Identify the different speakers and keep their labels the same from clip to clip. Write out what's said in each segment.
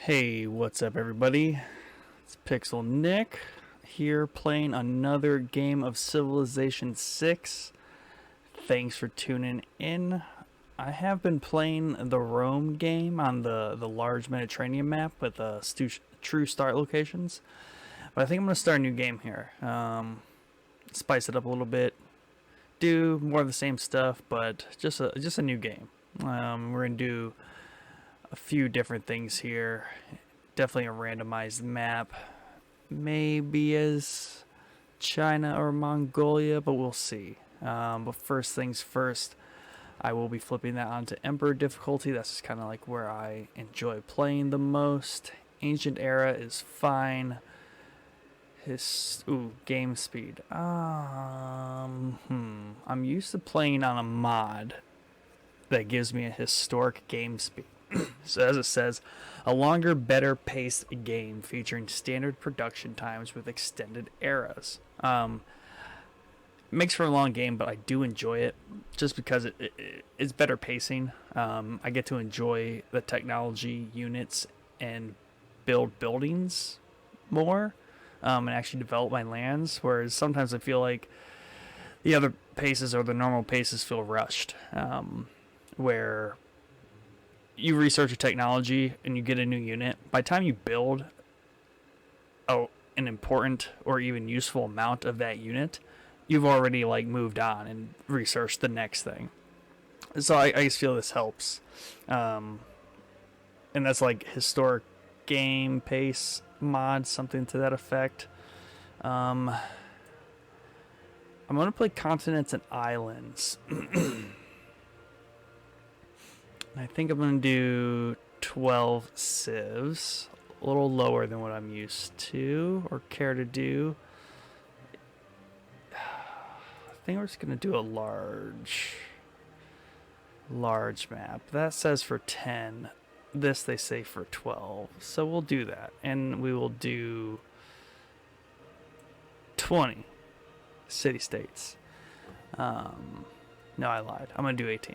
Speaker 1: Hey, what's up, everybody? It's Pixel Nick here playing another game of Civilization 6. Thanks for tuning in. I have been playing the Rome game on the large Mediterranean map with true start locations, but I think I'm going to start a new game here. Spice it up a little bit, do more of the same stuff, but just a new game. We're going to do a few different things here. Definitely a randomized map. Maybe as China or Mongolia, but we'll see. But first things first, I will be flipping that onto Emperor difficulty. That's just kind of like where I enjoy playing the most. Ancient Era is fine. Game speed. I'm used to playing on a mod that gives me a historic game speed. So as it says, a longer, better paced game featuring standard production times with extended eras. Makes for a long game, but I do enjoy it just because it's better pacing. I get to enjoy the technology units and build buildings more, and actually develop my lands, whereas sometimes I feel like the other paces or the normal paces feel rushed, where you research a technology and you get a new unit. By the time you build an important or even useful amount of that unit, you've already moved on and researched the next thing. So I just feel this helps, and that's like historic game pace mod, something to that effect. I'm gonna play continents and islands. I think I'm going to do 12 civs, a little lower than what I'm used to or care to do. I think we're just going to do a large map. That says for 10. This they say for 12. So we'll do that. And we will do 20 city-states. No, I lied. I'm going to do 18.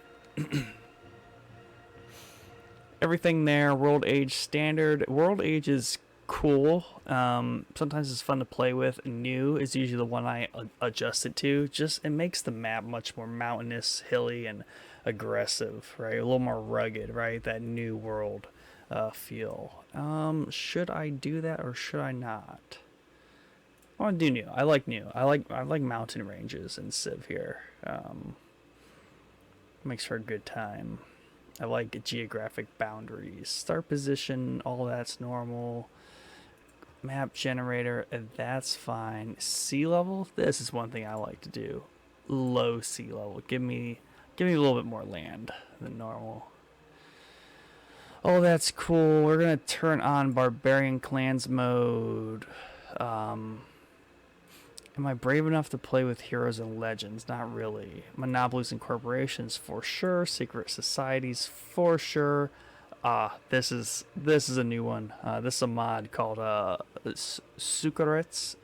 Speaker 1: Everything there, world age standard. World age is cool. Sometimes it's fun to play with. New is usually the one I adjust it to. It makes the map much more mountainous, hilly, and aggressive, right? A little more rugged, right? That new world feel. Should I do that or should I not? I want to do new. I like new. I like mountain ranges in Civ here. Makes for a good time. I like geographic boundaries. Start position, all that's normal. Map generator, that's fine. Sea level, this is one thing I like to do. Low sea level. Give me a little bit more land than normal. Oh, that's cool. We're gonna turn on barbarian clans mode. Am I brave enough to play with heroes and legends? Not really. Monopolies and corporations for sure. Secret societies for sure. This is a new one. This is a mod called Sucretrax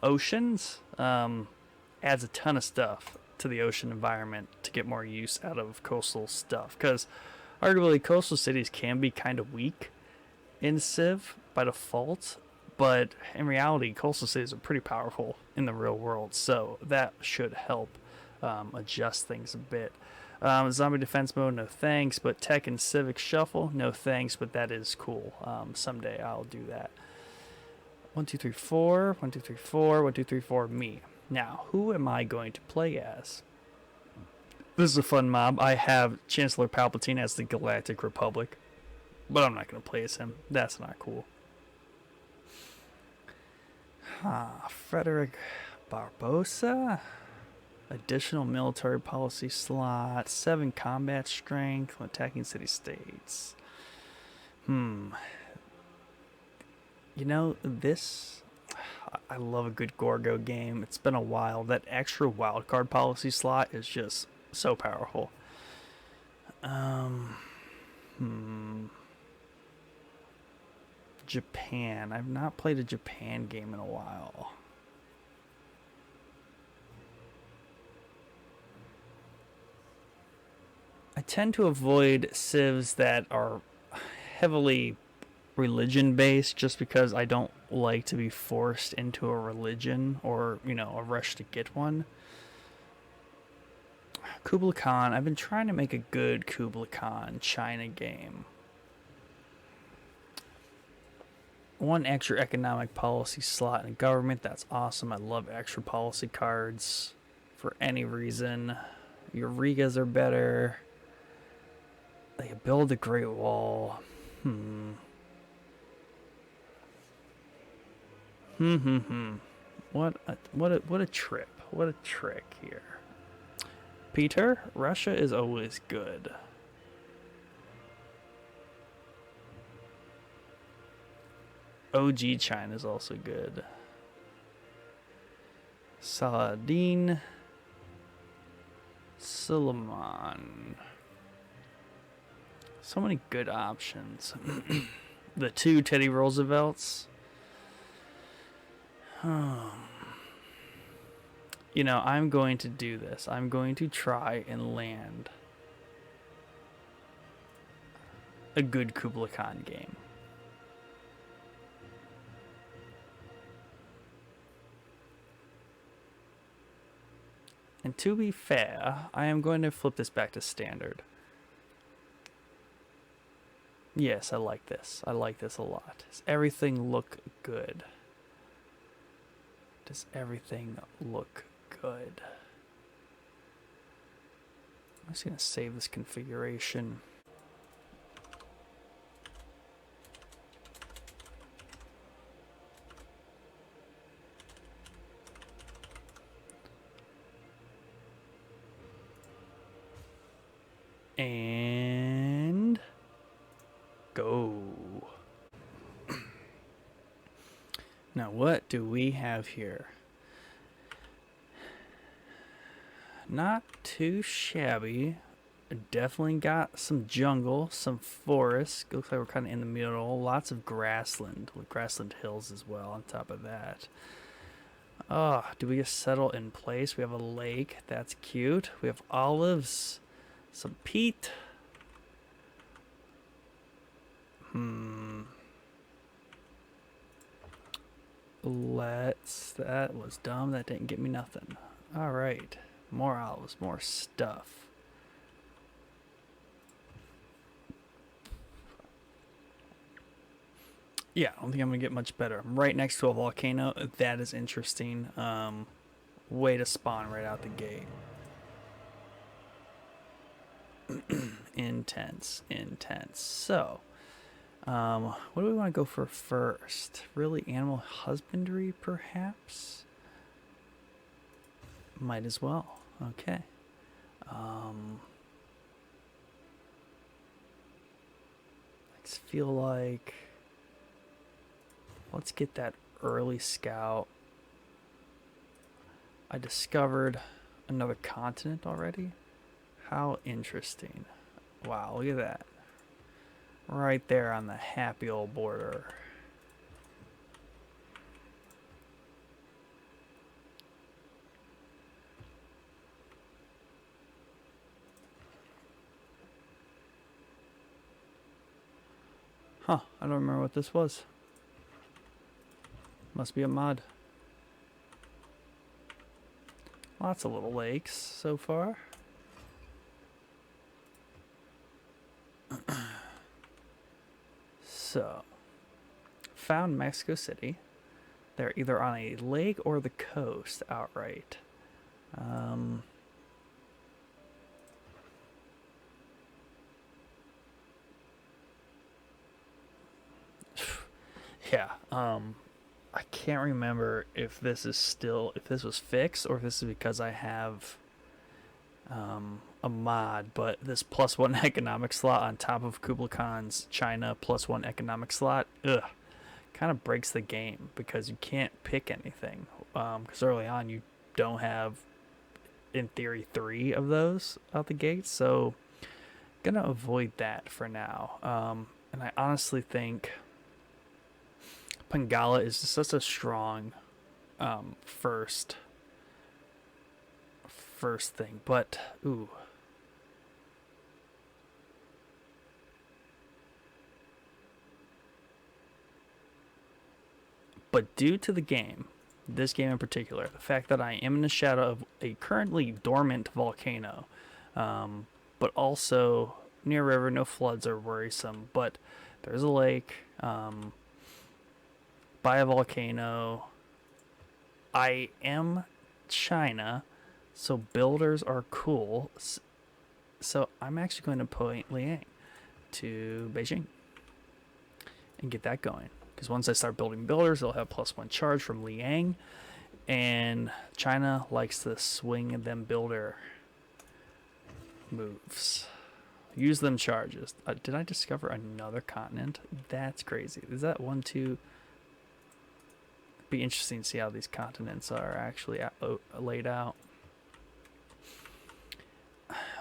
Speaker 1: Oceans. Adds a ton of stuff to the ocean environment to get more use out of coastal stuff. Because arguably coastal cities can be kind of weak in Civ by default. But in reality, coastal cities are pretty powerful in the real world, so that should help adjust things a bit. Zombie defense mode, no thanks, but tech and civic shuffle, no thanks, but that is cool. Someday I'll do that. 1, 2, 3, 4, 1, 2, 3, 4, 1, 2, 3, 4, me. Now, who am I going to play as? This is a fun mob. I have Chancellor Palpatine as the Galactic Republic, but I'm not going to play as him. That's not cool. Frederick Barbosa. Additional military policy slot. 7 combat strength when attacking city-states. You know, this... I love a good Gorgo game. It's been a while. That extra wildcard policy slot is just so powerful. Japan. I've not played a Japan game in a while. I tend to avoid civs that are heavily religion based just because I don't like to be forced into a religion or, a rush to get one. Kublai Khan, I've been trying to make a good Kublai Khan China game. One extra economic policy slot in government, that's awesome. I love extra policy cards for any reason. Eureka's are better. They build a Great Wall. What a trip. What a trick here. Peter, Russia is always good. OG China is also good. Saladin. Suleiman. So many good options. The two Teddy Roosevelts. I'm going to do this. I'm going to try and land a good Kublai Khan game. And to be fair, I am going to flip this back to standard. Yes, I like this. I like this a lot. Does everything look good? Does everything look good? I'm just going to save this configuration. And go. Now, what do we have here? Not too shabby. Definitely got some jungle, some forest. Looks like we're kind of in the middle. Lots of grassland, with grassland hills as well on top of that. Oh, do we just settle in place? We have a lake. That's cute. We have olives. Some peat. That was dumb. That didn't get me nothing. All right. More olives, more stuff. Yeah, I don't think I'm going to get much better. I'm right next to a volcano. That is interesting. Way to spawn right out the gate. Intense. So, what do we want to go for first? Really, animal husbandry, perhaps? Might as well. Okay. I just feel like let's get that early scout. I discovered another continent already. How interesting. Wow, look at that. Right there on the happy old border. Huh, I don't remember what this was. Must be a mod. Lots of little lakes so far. So, found Mexico City. They're either on a lake or the coast outright. Yeah, I can't remember if this was fixed or if this is because I have a mod, but this +1 economic slot on top of Kublai Khan's China +1 economic slot, kind of breaks the game because you can't pick anything. Because early on you don't have, in theory, 3 of those out the gate, so gonna avoid that for now. And I honestly think Pangala is just such a strong first thing, but ooh. But due to the game, this game in particular, the fact that I am in the shadow of a currently dormant volcano, but also near a river, no floods are worrisome, but there's a lake by a volcano. I am China, so builders are cool. So I'm actually going to point Liang to Beijing and get that going. Because once I start building builders, they'll have +1 charge from Liang. And China likes to swing them builder moves. Use them charges. Did I discover another continent? That's crazy. Is that 1, 2? Be interesting to see how these continents are actually laid out.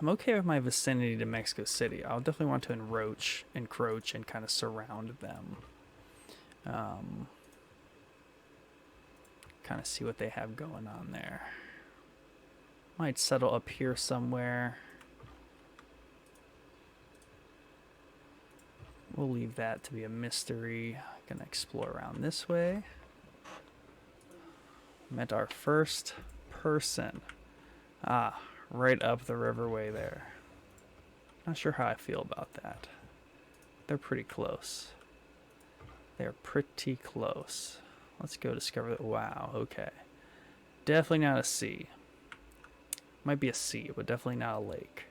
Speaker 1: I'm okay with my vicinity to Mexico City. I'll definitely want to encroach, and kind of surround them. Kind of see what they have going on there. Might settle up here somewhere. We'll leave that to be a mystery. Gonna explore around this way. Met our first person. Right up the riverway there. Not sure how I feel about that. They're pretty close. They're pretty close. Let's go discover that. Wow, okay. Definitely not a sea. Might be a sea, but definitely not a lake.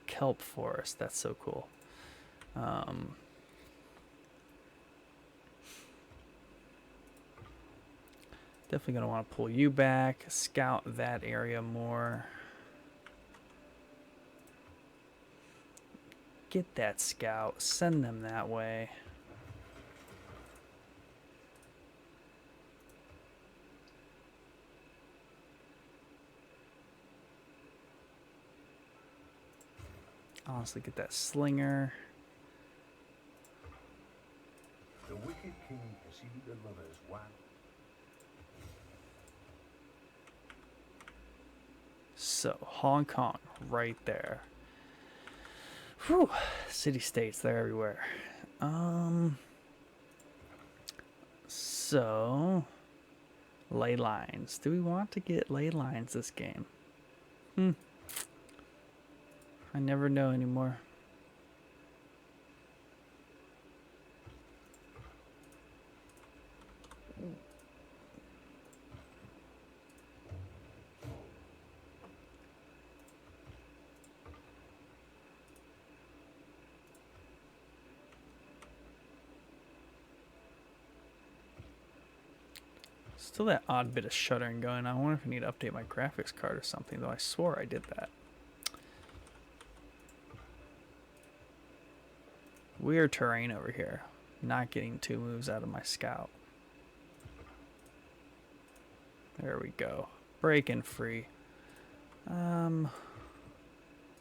Speaker 1: Kelp forest, that's so cool. Definitely going to want to pull you back, scout that area more. Get that scout, send them that way. Honestly, get that slinger.
Speaker 2: The wicked king has seen the lovers one.
Speaker 1: So, Hong Kong, right there. Whew, city-states, they're everywhere. So, ley lines. Do we want to get ley lines this game? I never know anymore. Still that odd bit of shuddering going on. I wonder if I need to update my graphics card or something, though I swore I did that. Weird terrain over here. Not getting 2 moves out of my scout. There we go. Breaking free.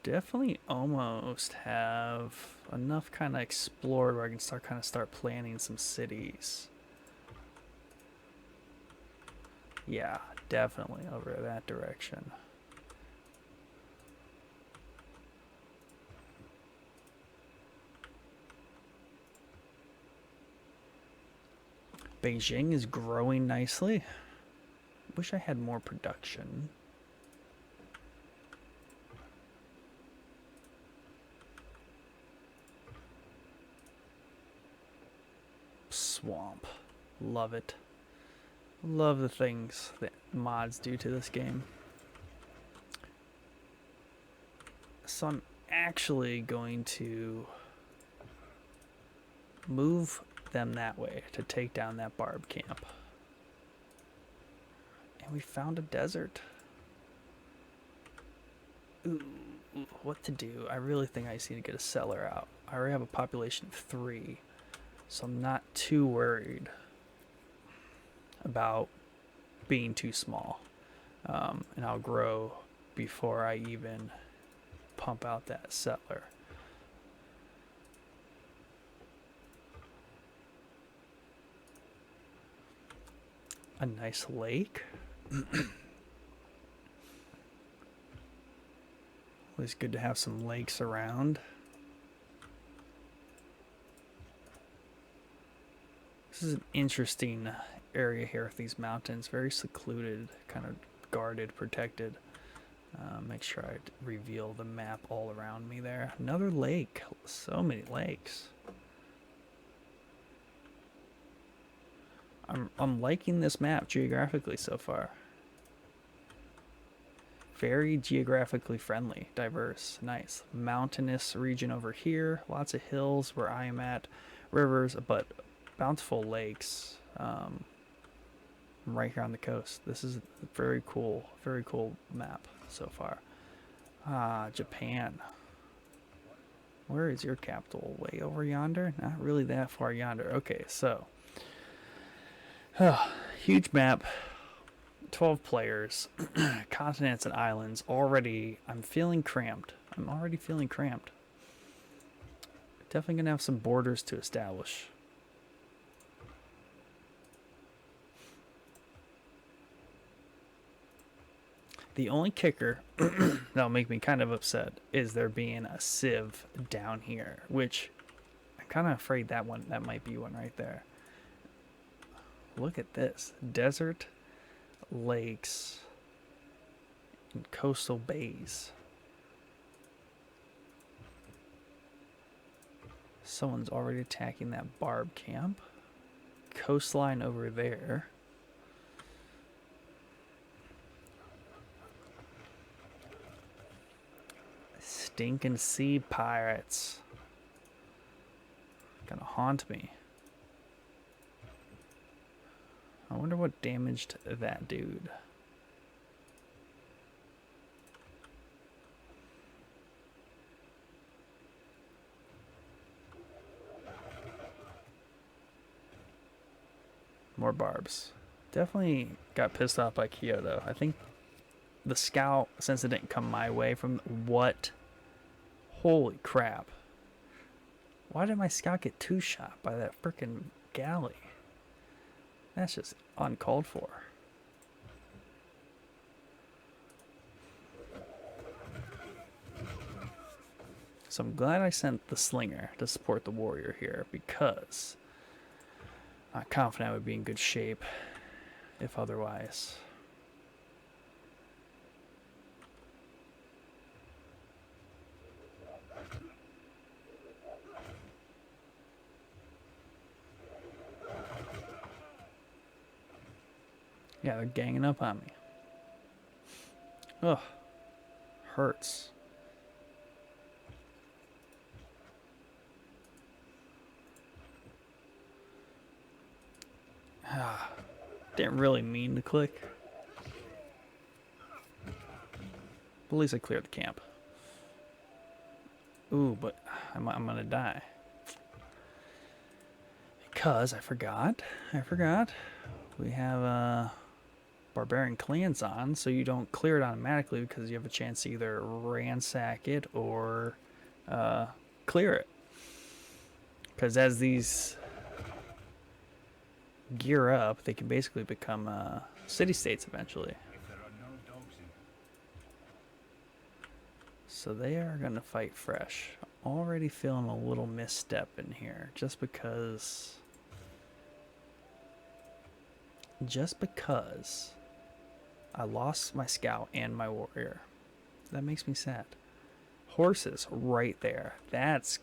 Speaker 1: Definitely almost have enough kind of explored where I can start planning some cities. Yeah, definitely over that direction. Beijing is growing nicely. Wish I had more production. Swamp. Love it. Love the things that mods do to this game. So I'm actually going to move them that way to take down that barb camp. And we found a desert. Ooh, what to do? I really think I just need to get a settler out. I already have a population of 3, so I'm not too worried about being too small. And I'll grow before I even pump out that settler. A nice lake. Always good to have some lakes around. This is an interesting area here with these mountains. Very secluded, kind of guarded, protected. Make sure I reveal the map all around me there. Another lake. So many lakes. I'm liking this map geographically so far. Very geographically friendly, diverse, nice. Mountainous region over here. Lots of hills where I am at. Rivers, but bountiful lakes. Right here on the coast. This is a very cool map so far. Japan. Where is your capital? Way over yonder? Not really that far yonder. Okay, so huge map, 12 players, continents and islands. Already, I'm feeling cramped. I'm already feeling cramped. Definitely gonna have some borders to establish. The only kicker that'll make me kind of upset is there being a sieve down here, which I'm kind of afraid that might be one right there. Look at this. Desert, lakes, and coastal bays. Someone's already attacking that barb camp. Coastline over there. Stinking sea pirates. Gonna haunt me. I wonder what damaged that dude. More barbs. Definitely got pissed off by Kyoto. I think the scout, since it didn't come my way from what? Holy crap. Why did my scout get two shot by that frickin' galley? That's just uncalled for. So I'm glad I sent the slinger to support the warrior here, because I'm confident I would be in good shape if otherwise. Yeah, they're ganging up on me. Ugh. Hurts. Didn't really mean to click. But at least I cleared the camp. Ooh, but I'm gonna die. Because I forgot. We have barbarian clans on, so you don't clear it automatically because you have a chance to either ransack it or clear it. Because as these gear up, they can basically become city-states eventually. So they are going to fight fresh. Already feeling a little misstep in here, just because I lost my scout and my warrior. That makes me sad. Horses right there. That's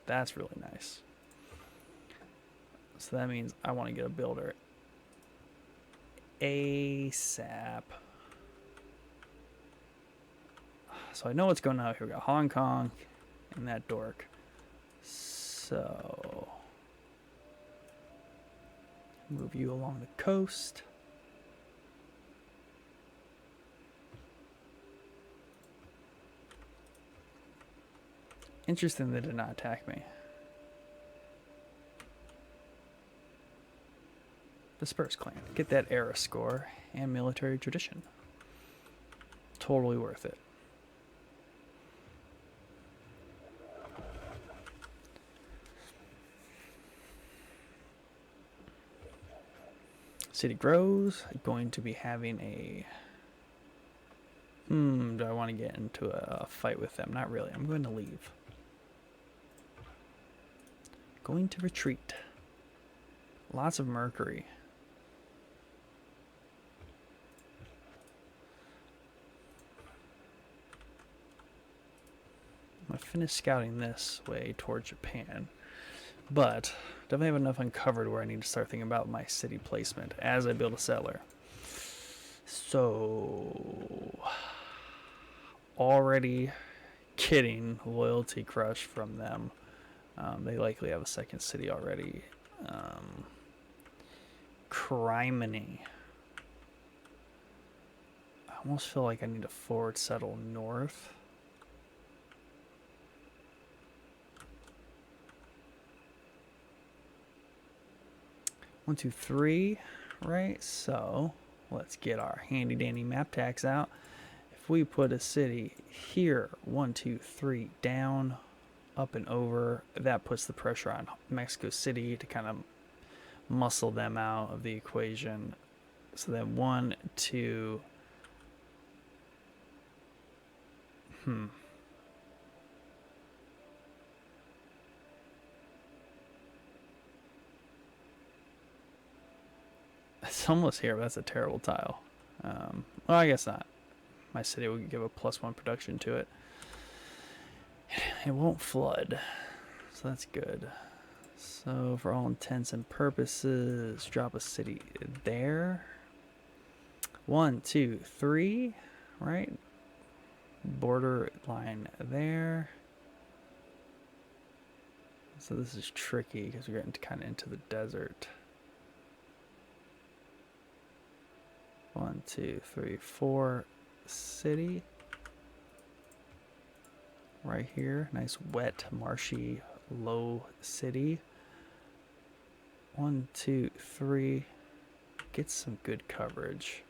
Speaker 1: really nice. So that means I want to get a builder ASAP. So I know what's going on here. We got Hong Kong and that dork. So move you along the coast. Interesting they did not attack me. Disperse clan. Get that era score and military tradition. Totally worth it. City grows. Going to be having a... do I want to get into a fight with them? Not really. I'm going to leave. Going to retreat. Lots of mercury. I'm going to finish scouting this way toward Japan. But definitely have enough uncovered where I need to start thinking about my city placement as I build a settler. So, already getting loyalty crush from them. They likely have a second city already. Criminy. I almost feel like I need to forward settle north. One, two, three, right? So let's get our handy dandy map tax out. If we put a city here, 1, 2, 3, down, up and over, that puts the pressure on Mexico City to kind of muscle them out of the equation. So then 1, 2. It's almost here, but that's a terrible tile. Well, I guess not. My city will give a +1 production to it. It won't flood, so that's good. So for all intents and purposes, drop a city there. 1, 2, 3, right? Border line there. So this is tricky because we're getting kind of into the desert. 1, 2, 3, 4, city. Right here, nice wet, marshy, low city. 1, 2, 3, get some good coverage.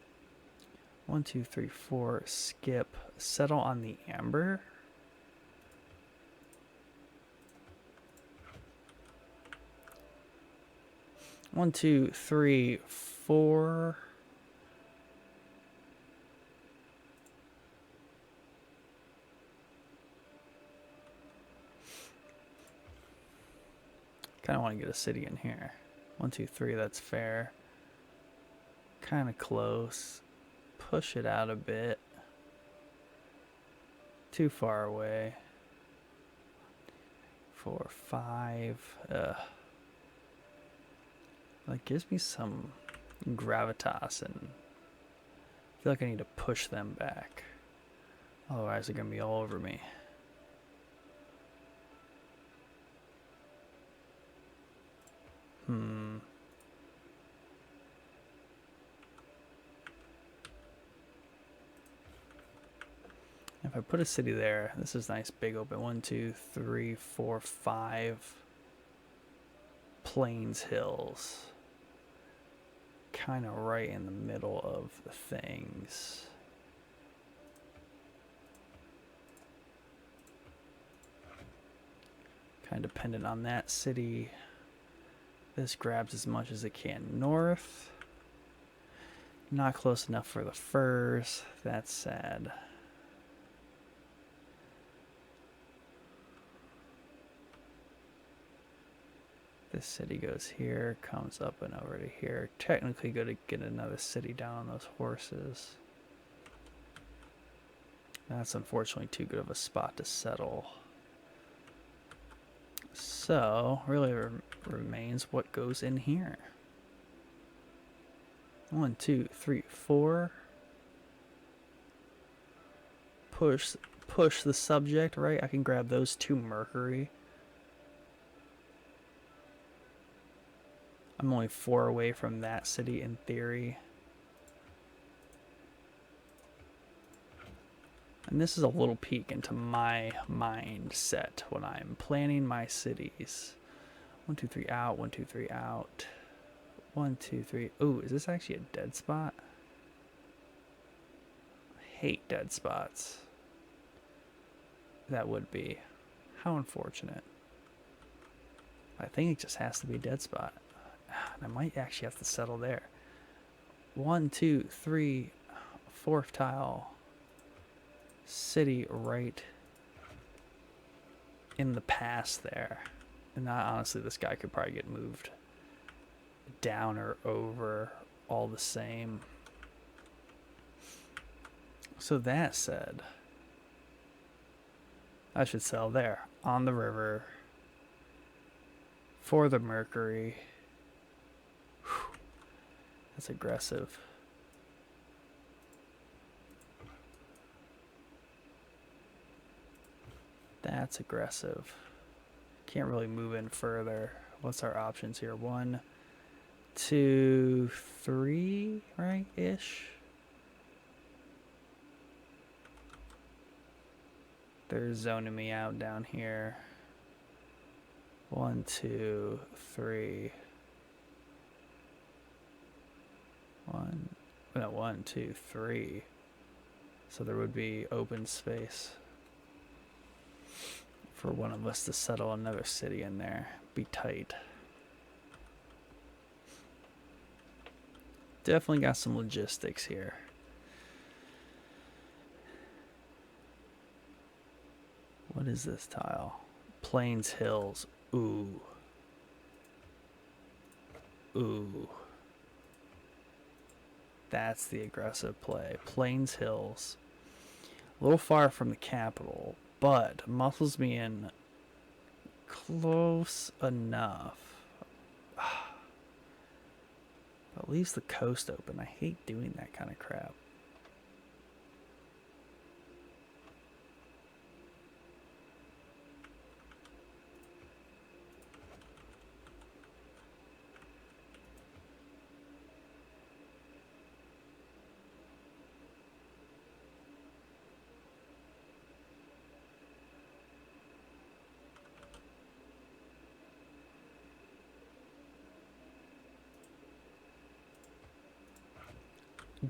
Speaker 1: 1, 2, 3, 4, skip, settle on the amber. One, two, three, 4. Kind of want to get a city in here. 1, 2, 3, that's fair. Kind of close. Push it out a bit. Too far away. 4, 5. That gives me some gravitas, and I feel like I need to push them back. Otherwise, they're going to be all over me. If I put a city there, this is nice, big open. 1, 2, 3, 4, 5. Plains hills. Kind of right in the middle of the things. Kind of dependent on that city. This grabs as much as it can north. Not close enough for the furs. That's sad. This city goes here, comes up and over to here. Technically going to get another city down on those horses. That's unfortunately too good of a spot to settle. So, really remains what goes in here. 1, 2, 3, 4. Push the subject, right? I can grab those 2 mercury. I'm only 4 away from that city in theory. And this is a little peek into my mindset when I'm planning my cities. 1, 2, 3 out, 1, 2, 3 out. 1, 2, 3. Ooh, is this actually a dead spot? I hate dead spots. That would be. How unfortunate. I think it just has to be a dead spot. And I might actually have to settle there. 1, 2, 3, 4th tile. City right in the pass there. And honestly, this guy could probably get moved. down or over, all the same. So that said, I should sell there on the river for the Mercury. Whew, that's aggressive. That's aggressive. Can't really move in further. What's our options here? 1, 2, 3, right? Ish. They're zoning me out down here. 1, 2, 3. 1, 2, 3. So there would be open space for one of us to settle another city in there. Be tight. Definitely got some logistics here. What is this tile? Plains Hills. Ooh. Ooh. That's the aggressive play. Plains Hills. A little far from the capital, but muscles me in close enough. But leaves the coast open. I hate doing that kind of crap.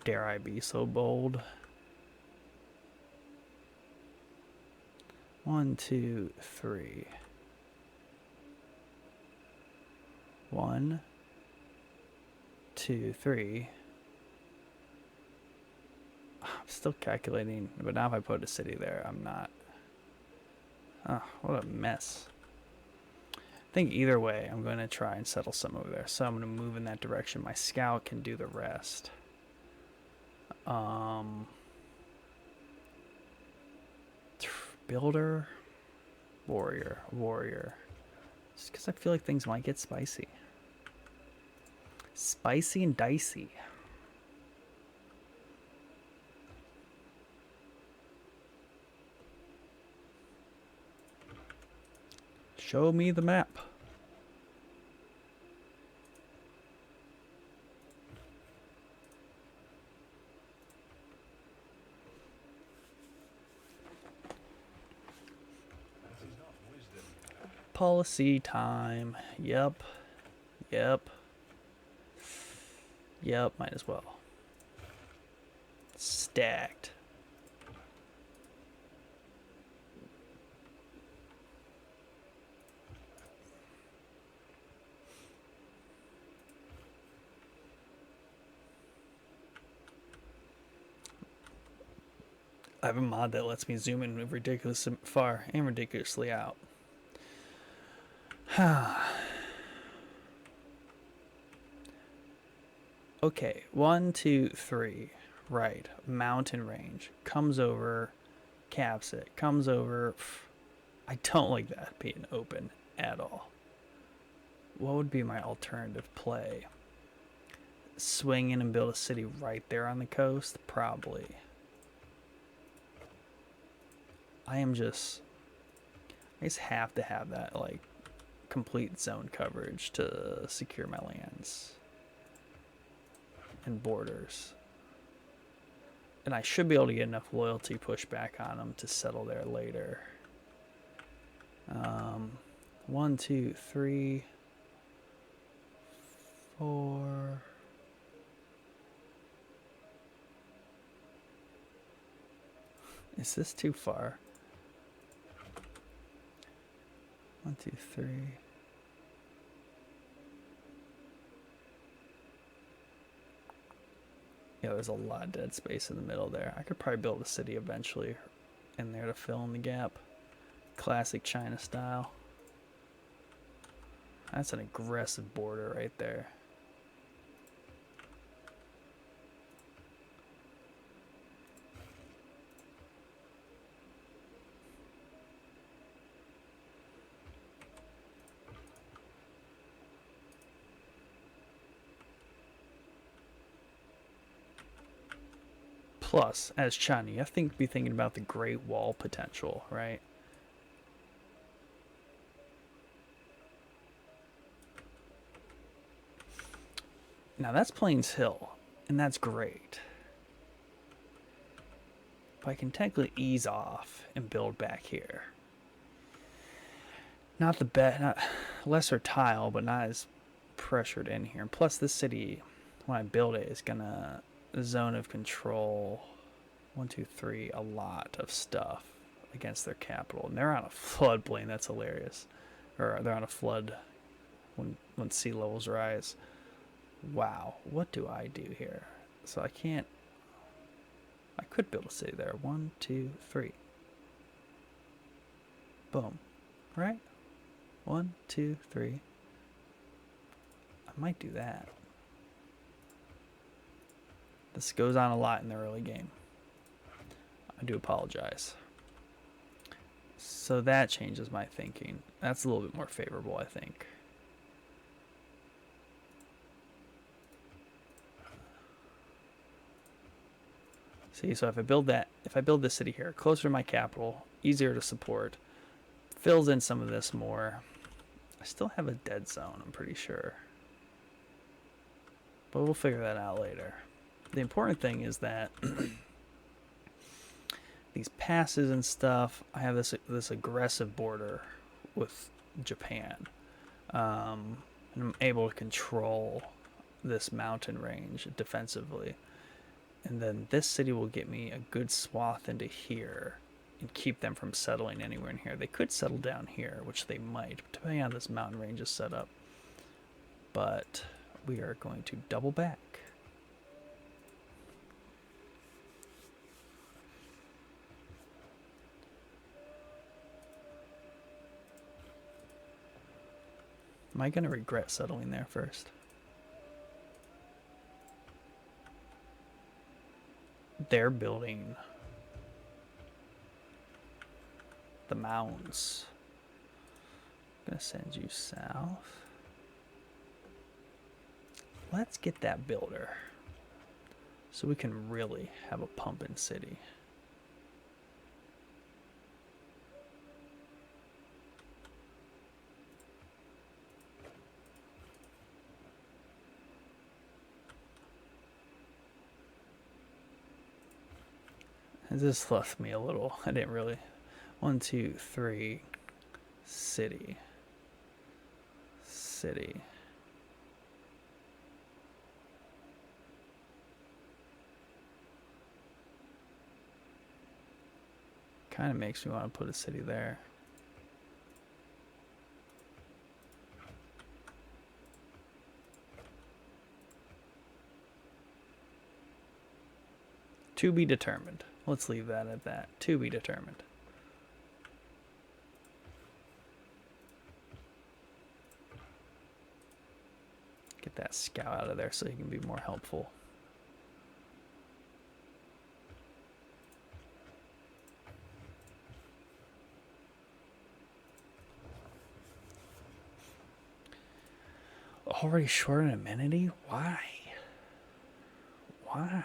Speaker 1: Dare I be so bold? 1, 2, 3. 1, 2, 3. I'm still calculating, but now if I put a city there, I'm not. Oh, what a mess. I think either way, I'm going to try and settle some over there. So I'm going to move in that direction. My scout can do the rest. Builder, warrior. Just because I feel like things might get spicy. Spicy and dicey. Show me the map. Policy time. Yep. Might as well. Stacked. I have a mod that lets me zoom in ridiculously far and ridiculously out. Okay, 1, 2, 3. Right, mountain range comes over, caps it, comes over. I don't like that being open at all. What would be my alternative play? Swing in and build a city right there on the coast? Probably. I just have to have that, like, complete zone coverage to secure my lands and borders. And I should be able to get enough loyalty pushback on them to settle there later. 1, 2, 3, 4. Is this too far? 1, 2, 3. Yeah, there's a lot of dead space in the middle there. I could probably build a city eventually in there to fill in the gap. Classic China style. That's an aggressive border right there. Plus, as China, you have to be thinking about the Great Wall potential, right? Now that's Plains Hill, and that's great. But I can technically ease off and build back here. Not the best, not lesser tile, but not as pressured in here. And plus, this city, when I build it, is gonna zone of control 1, 2, 3, a lot of stuff against their capital. And they're on a floodplain. That's hilarious. Or they're on a flood when sea levels rise. Wow, what do I do here? So I can't. I could build a city there. 1, 2, 3. Boom. Right? 1, 2, 3. I might do that. This goes on a lot in the early game. I do apologize. So that changes my thinking. That's a little bit more favorable, I think. See, so if I build this city here, closer to my capital, easier to support, fills in some of this more. I still have a dead zone, I'm pretty sure. But we'll figure that out later. The important thing is that these passes and stuff, I have this aggressive border with Japan. And I'm able to control this mountain range defensively. And then this city will get me a good swath into here and keep them from settling anywhere in here. They could settle down here, which they might, depending on how this mountain range is set up. But we are going to double back. Am I going to regret settling there first? They're building the mounds. I'm going to send you south. Let's get that builder so we can really have a pumping city. This left me a little. I didn't really. 1, 2, 3. City. City. Kind of makes me want to put a city there. To be determined. Let's leave that at that. To be determined. Get that scout out of there so he can be more helpful. Already short an amenity? Why? Why?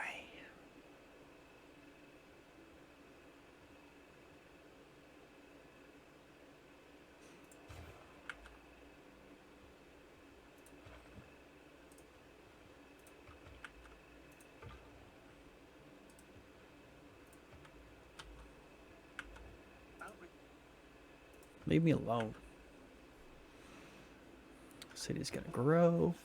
Speaker 1: Leave me alone. City's gonna grow.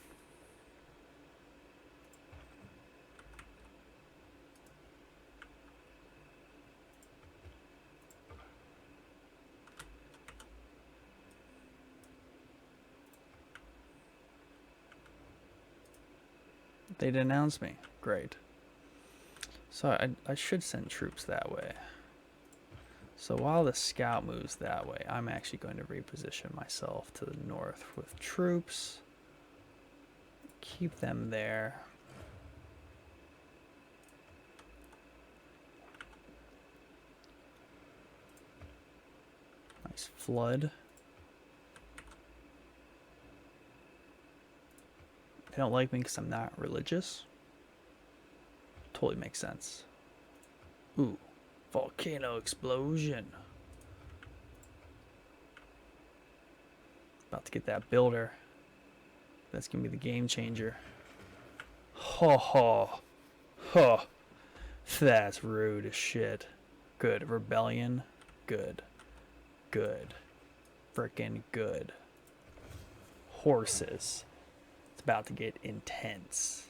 Speaker 1: They denounced me. Great. So I should send troops that way. So while the scout moves that way, I'm actually going to reposition myself to the north with troops. Keep them there. Nice flood. They don't like me because I'm not religious. Totally makes sense. Ooh, volcano explosion. About to get that builder. That's gonna be the game changer. Ho ho. Huh. That's rude as shit. Good. Rebellion. Good. Good. Frickin' good. Horses. It's about to get intense.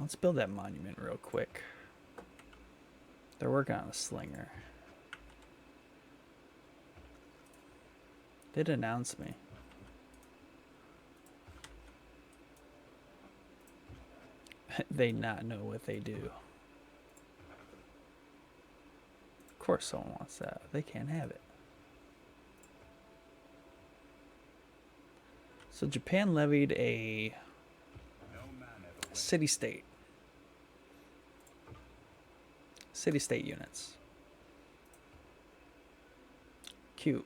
Speaker 1: Let's build that monument real quick. They're working on a slinger. They denounced me. They not know what they do. Of course someone wants that. They can't have it. So Japan levied a city-state. City-state units. Cute.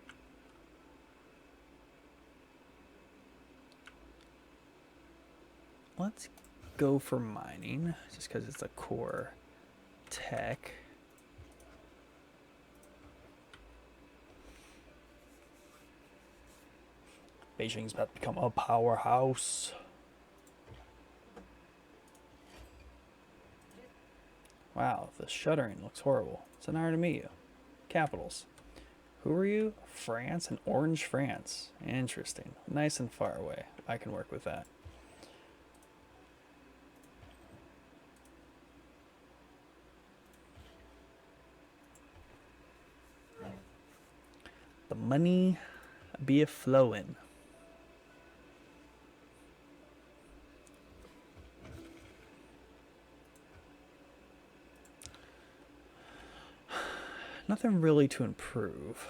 Speaker 1: Let's go for mining, just because it's a core tech. Beijing's about to become a powerhouse. Wow, the shuttering looks horrible. It's an honor to meet you. Capitals. Who are you? France and Orange, France. Interesting. Nice and far away. I can work with that. The money be a flowing. Nothing really to improve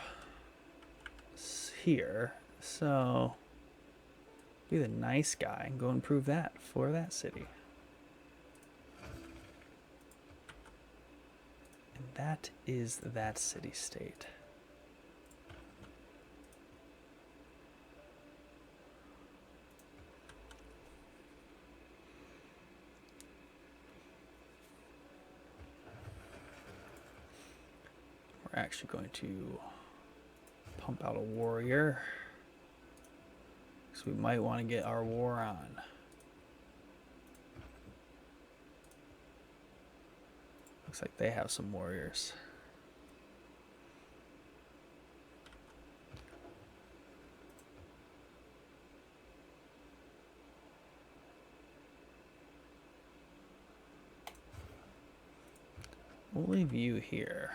Speaker 1: here, so be the nice guy and go improve that for that city. And that is that city-state. We're actually going to pump out a warrior, because we might want to get our war on. Looks like they have some warriors. We'll leave you here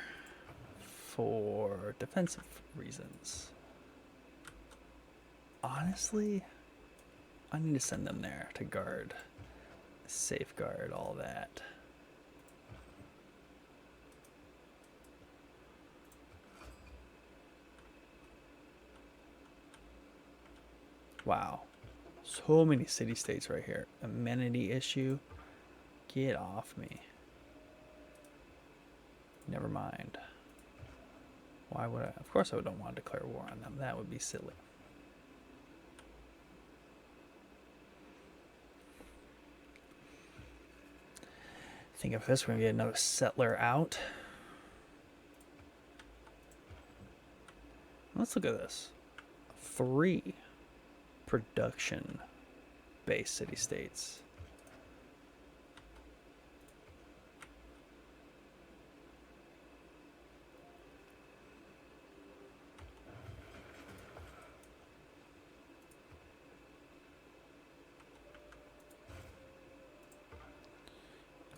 Speaker 1: for defensive reasons. Honestly, I need to send them there to guard, safeguard all that. Wow, so many city-states right here. Amenity issue, get off me. Never mind. Why would I? Of course I don't want to declare war on them. That would be silly. I think if this, we're going to get another settler out. Let's look at this. 3 production-based city-states.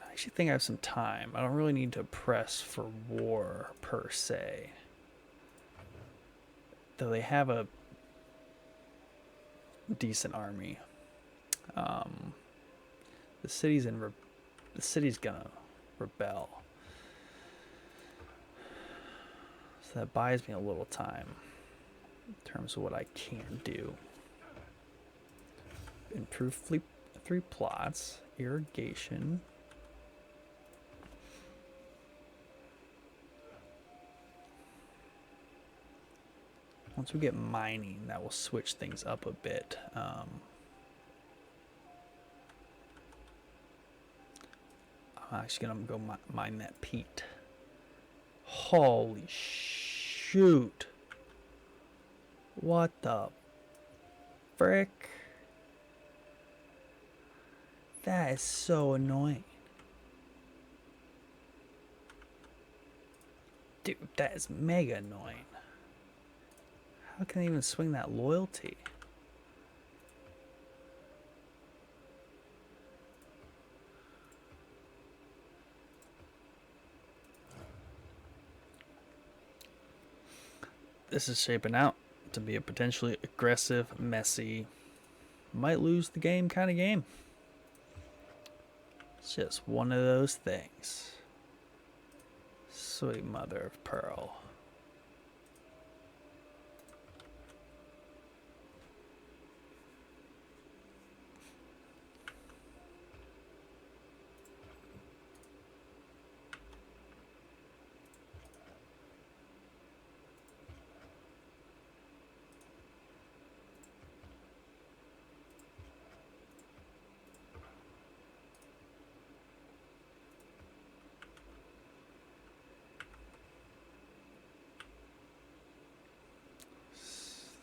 Speaker 1: I actually think I have some time. I don't really need to press for war per se. Though they have a decent army. The city's gonna rebel. So that buys me a little time in terms of what I can do. Improve 3 plots, irrigation. Once we get mining, that will switch things up a bit. I'm actually gonna go mine that peat. Holy shoot! What the frick? That is so annoying. Dude, that is mega annoying. How can I even swing that loyalty? This is shaping out to be a potentially aggressive, messy, might lose the game kind of game. It's just one of those things. Sweet mother of pearl.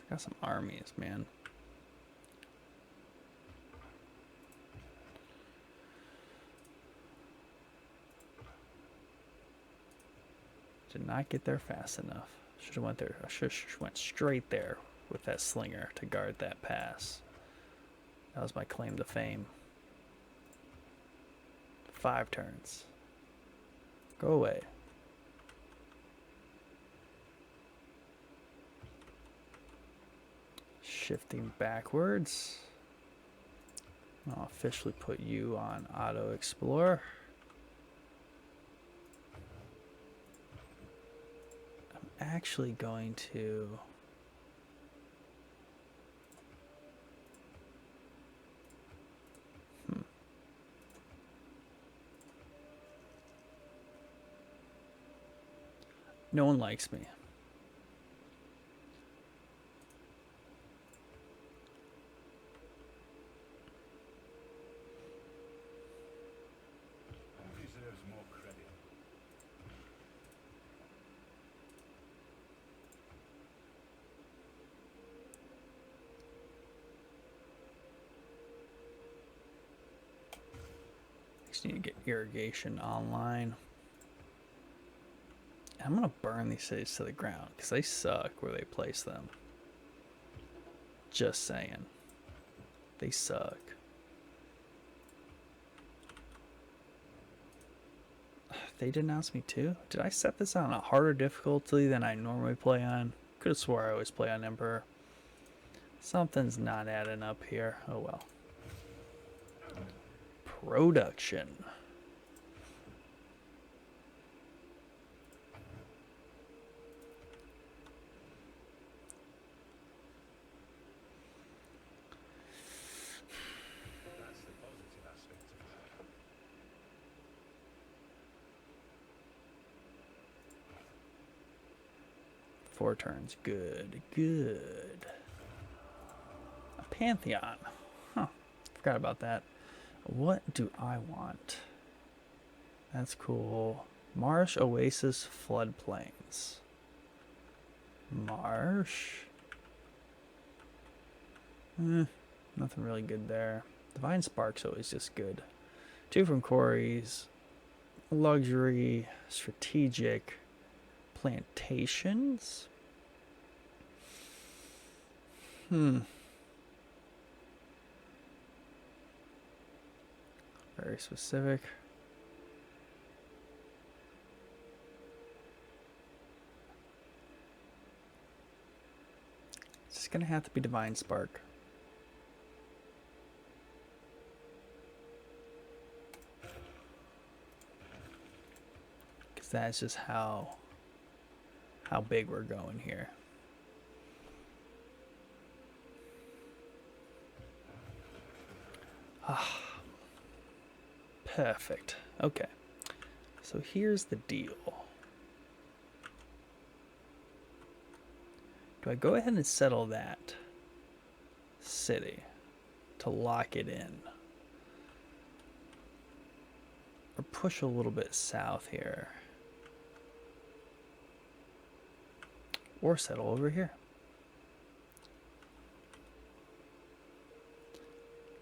Speaker 1: Got some armies, man. Did not get there fast enough. Should have went there. I should have went straight there with that slinger to guard that pass. That was my claim to fame. 5 turns. Go away. Shifting backwards. I'll officially put you on auto explore. I'm actually going to no one likes me.
Speaker 2: Deserves more credit.
Speaker 1: Just need to get irrigation online. I'm gonna burn these cities to the ground because they suck where they place them. Just saying. They suck. They denounced me too? Did I set this on a harder difficulty than I normally play on? Could have swore I always play on Emperor. Something's not adding up here. Oh well. Production.
Speaker 2: That's the positive aspect of it.
Speaker 1: 4 turns. Good. Good. A Pantheon. Huh. Forgot about that. What do I want? That's cool. Marsh, Oasis, Floodplains. Marsh. Nothing really good there. Divine Spark's always just good. 2 from Quarries. Luxury. Strategic. Plantations. Very specific. It's just gonna have to be Divine Spark. Because that's just how big we're going here. Ah. Perfect. Okay. So here's the deal. Do I go ahead and settle that city to lock it in? Or push a little bit south here? Or settle over here?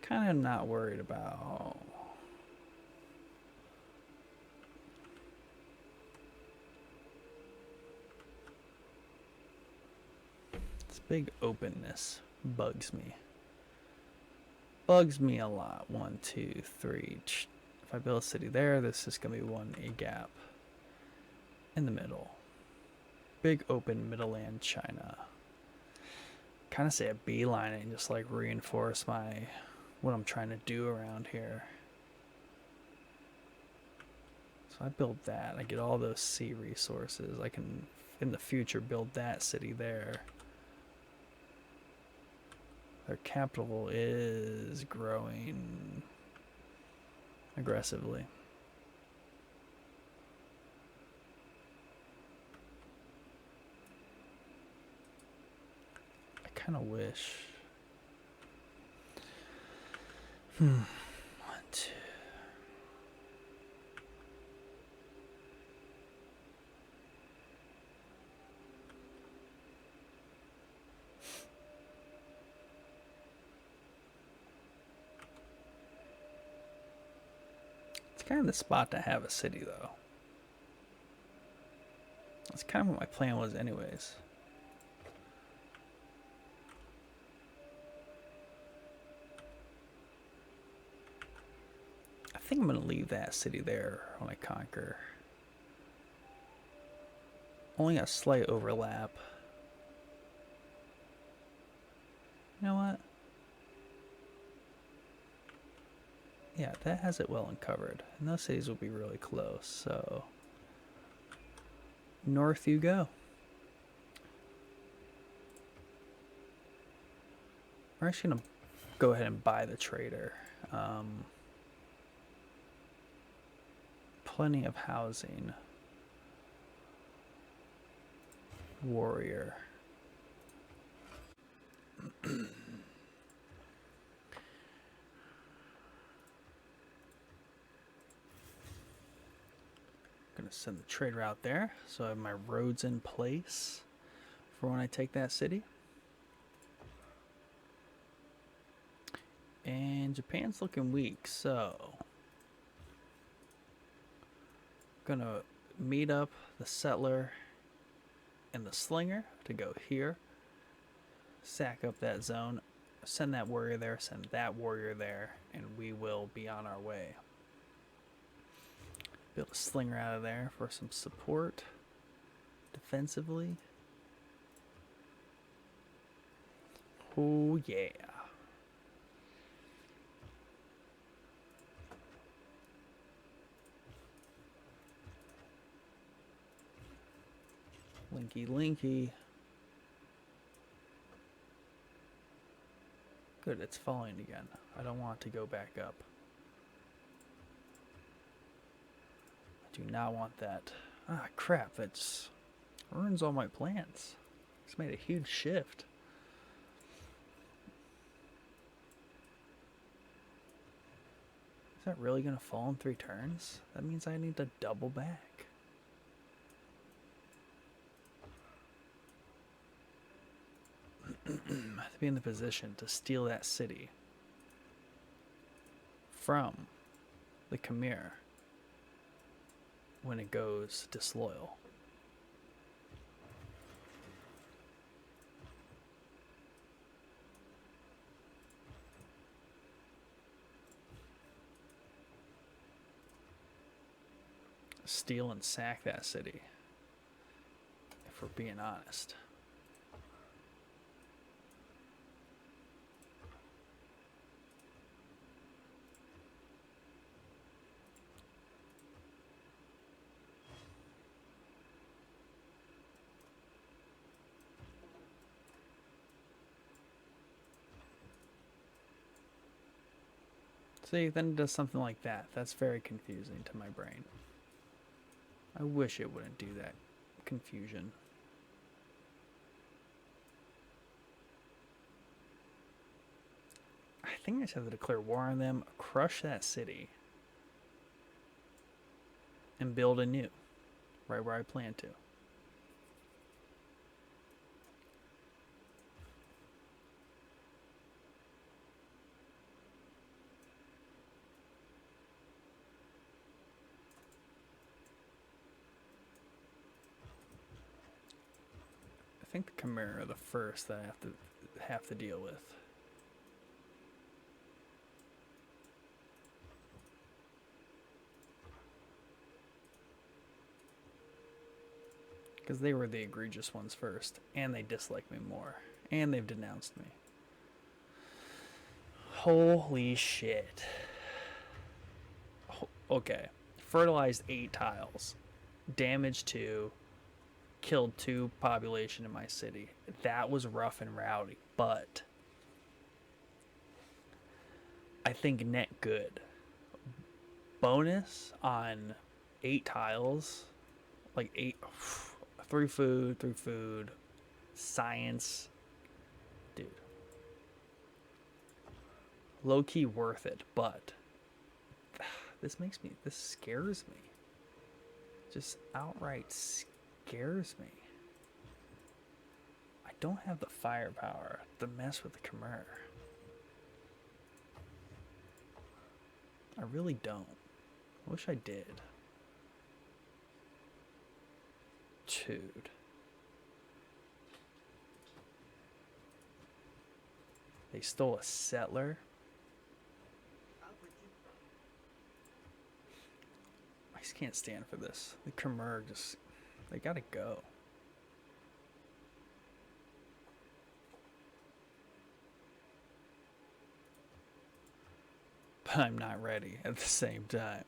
Speaker 1: Kind of not worried about... This big openness bugs me. Bugs me a lot. 1, 2, 3. If I build a city there, this is going to be a gap in the middle. Big open middleland China. Kind of say a beeline and just like reinforce what I'm trying to do around here. So I build that. I get all those sea resources. I can, in the future, build that city there. Their capital is growing aggressively. I kind of wish. 1, 2. Kind of the spot to have a city, though. That's kind of what my plan was anyways. I think I'm going to leave that city there when I conquer. Only a slight overlap. You know what? Yeah, that has it well uncovered. And those cities will be really close, so... North you go. We're actually going to go ahead and buy the trader. Plenty of housing. Warrior. Gonna send the trader out there so I have my roads in place for when I take that city. And Japan's looking weak, so gonna meet up the settler and the slinger to go here, sack up that zone, send that warrior there, send that warrior there, and we will be on our way. Build a slinger out of there for some support defensively. Oh yeah. Linky linky. Good, it's falling again. I don't want it to go back up. Do not want that. Ah, crap, that's ruins all my plans. It's made a huge shift. Is that really going to fall in 3 turns? That means I need to double back. I have to be in the position to steal that city from the Khmer when it goes disloyal. Steal and sack that city, if we're being honest. See, then it does something like that. That's very confusing to my brain. I wish it wouldn't do that confusion. think I just have to declare war on them, crush that city, and build a new, right where I plan to. I think the Khmer are the first that I have to deal with. Because they were the egregious ones first, and they dislike me more, and they've denounced me. Holy shit. Okay. Fertilized 8 tiles. Damaged 2. Killed 2 population in my city. That was rough and rowdy, but I think net good. Bonus on 8 tiles. Like 8. 3 food, 3 food. Science. Dude. Low key worth it, but this scares me. Just outright scares me. I don't have the firepower to mess with the Khmer. I really don't. I wish I did. Dude. They stole a settler. I just can't stand for this. The Khmer just, they gotta go. But I'm not ready at the same time.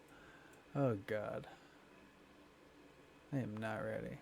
Speaker 1: Oh God. I am not ready.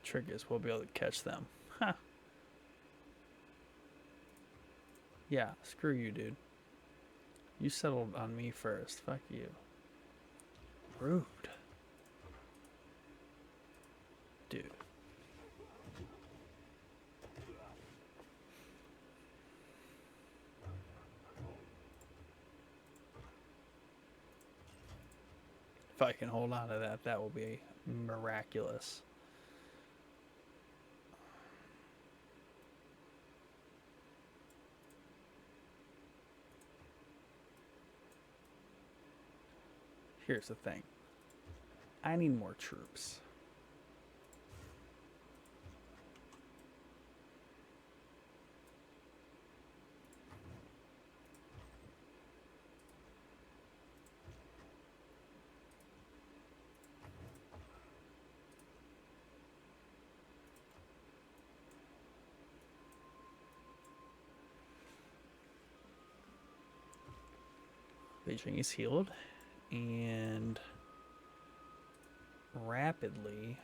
Speaker 1: Trick is we'll be able to catch them. Huh. Yeah, screw you, dude. You settled on me first. Fuck you. Rude. Dude. If I can hold on to that, that will be miraculous. Here's the thing. I need more troops. Beijing is healed. and rapidly.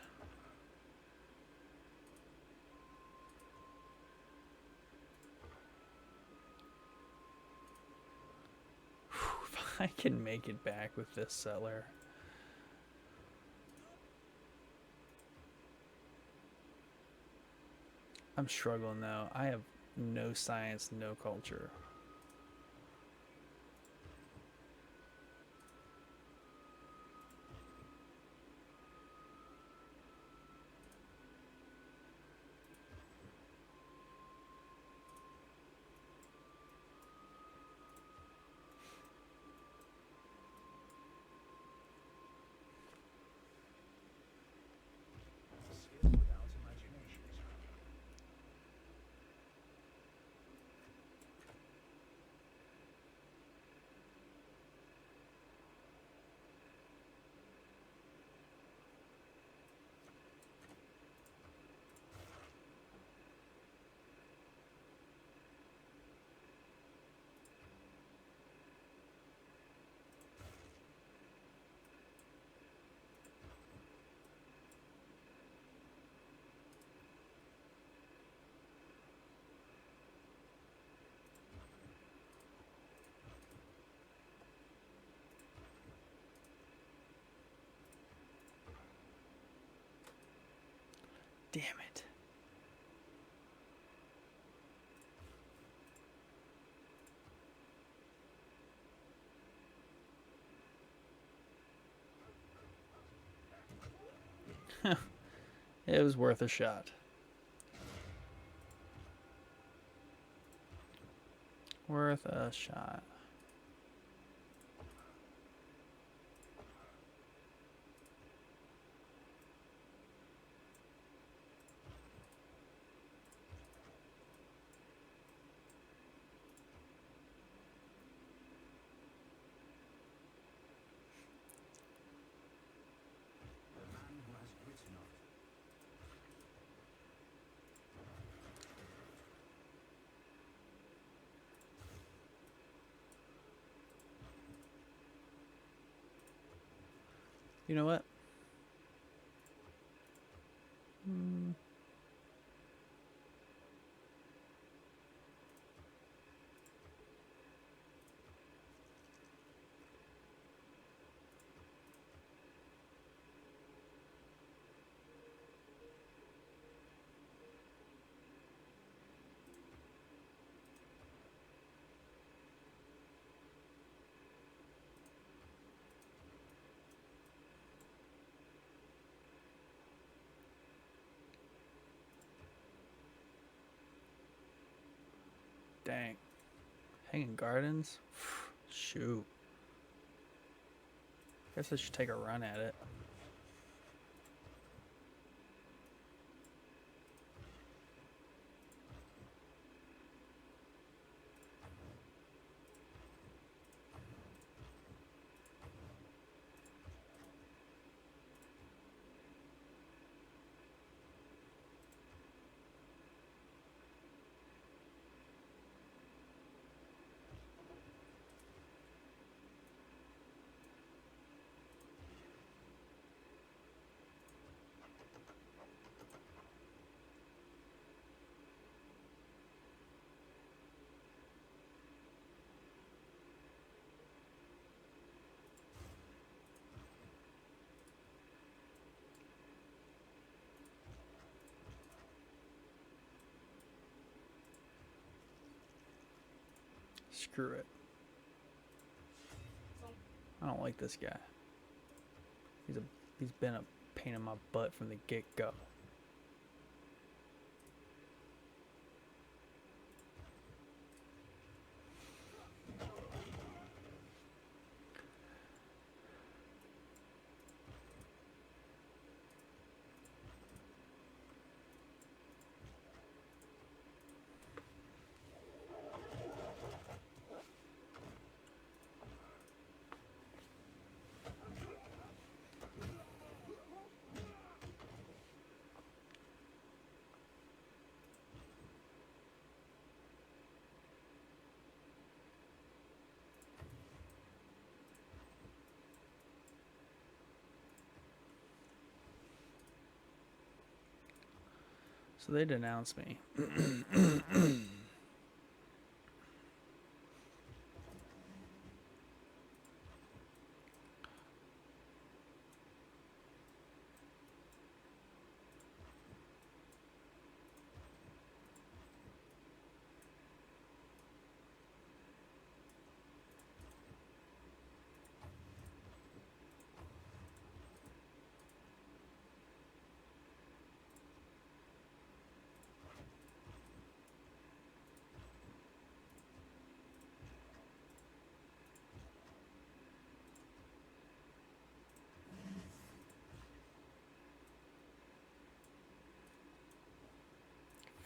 Speaker 1: If I can make it back with this settler. I'm struggling though. I have no science, no culture.
Speaker 2: Skill without imagination is
Speaker 1: Damn it. It was worth a shot. Worth a shot.
Speaker 2: the man who has written of it.
Speaker 1: You know what? Dang. Hanging Gardens? Shoot. Guess I should take a run at it. Screw it. I don't like this guy. He's been a pain in my butt from the get-go. So they denounce me.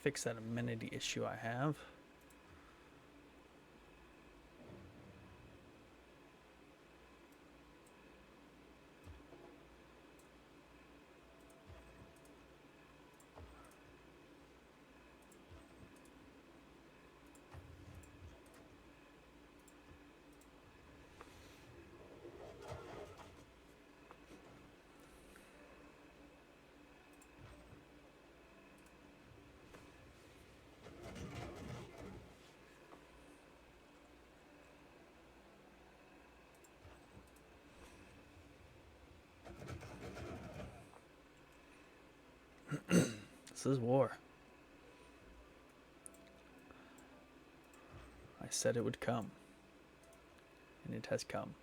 Speaker 1: Fix that amenity issue I have. This is war. I said it would come. And it has come.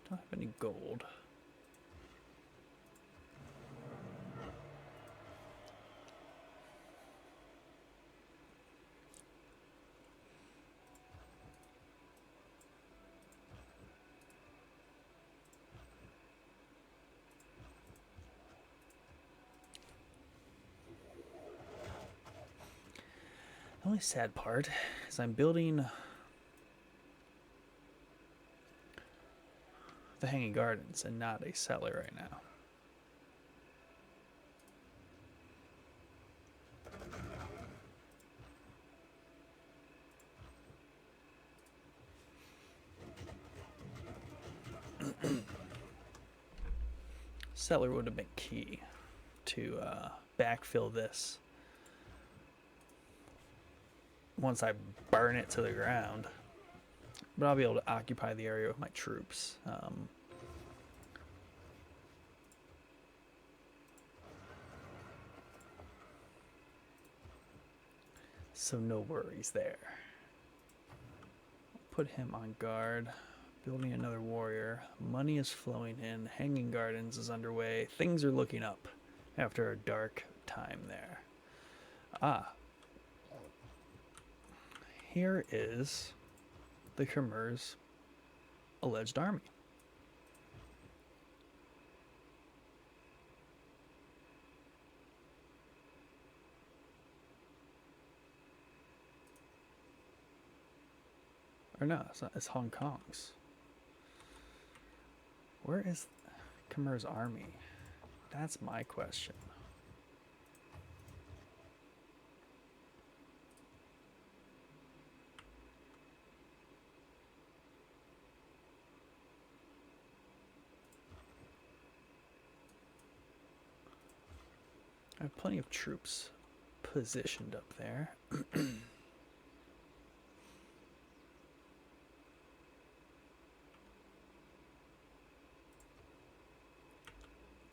Speaker 1: I don't have any gold. The only sad part is I'm building the Hanging Gardens and not a cellar right now. Cellar would have been key to backfill this once I burn it to the ground. But I'll be able to occupy the area with my troops. So no worries there. Put him on guard. Building another warrior. Money is flowing in. Hanging Gardens is underway. Things are looking up after a dark time there. Ah. Here is the Khmer's alleged army. Or no, it's not, it's Hong Kong's. Where is Khmer's army? That's my question. I have plenty of troops positioned up there.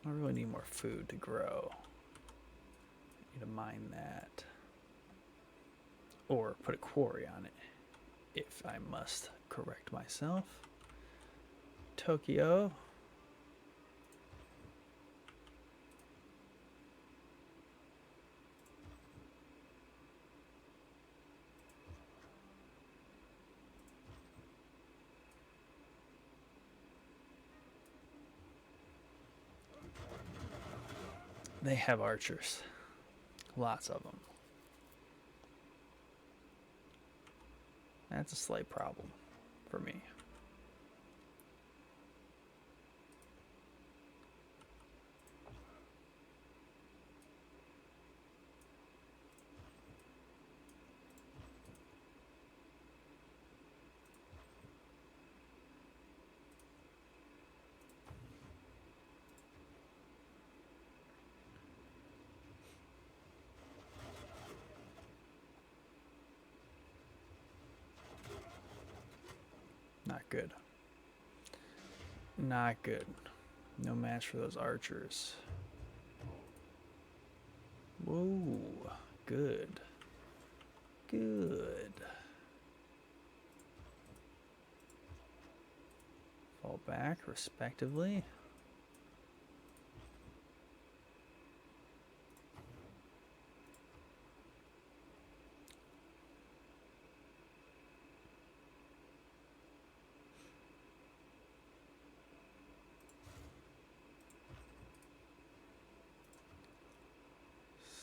Speaker 1: I really need more food to grow. I need to mine that. Or put a quarry on it, if I must correct myself. Tokyo. They have archers. Lots of them. That's a slight problem for me. Not good. Not good. No match for those archers. Whoa. Good. Good. Fall back, respectively.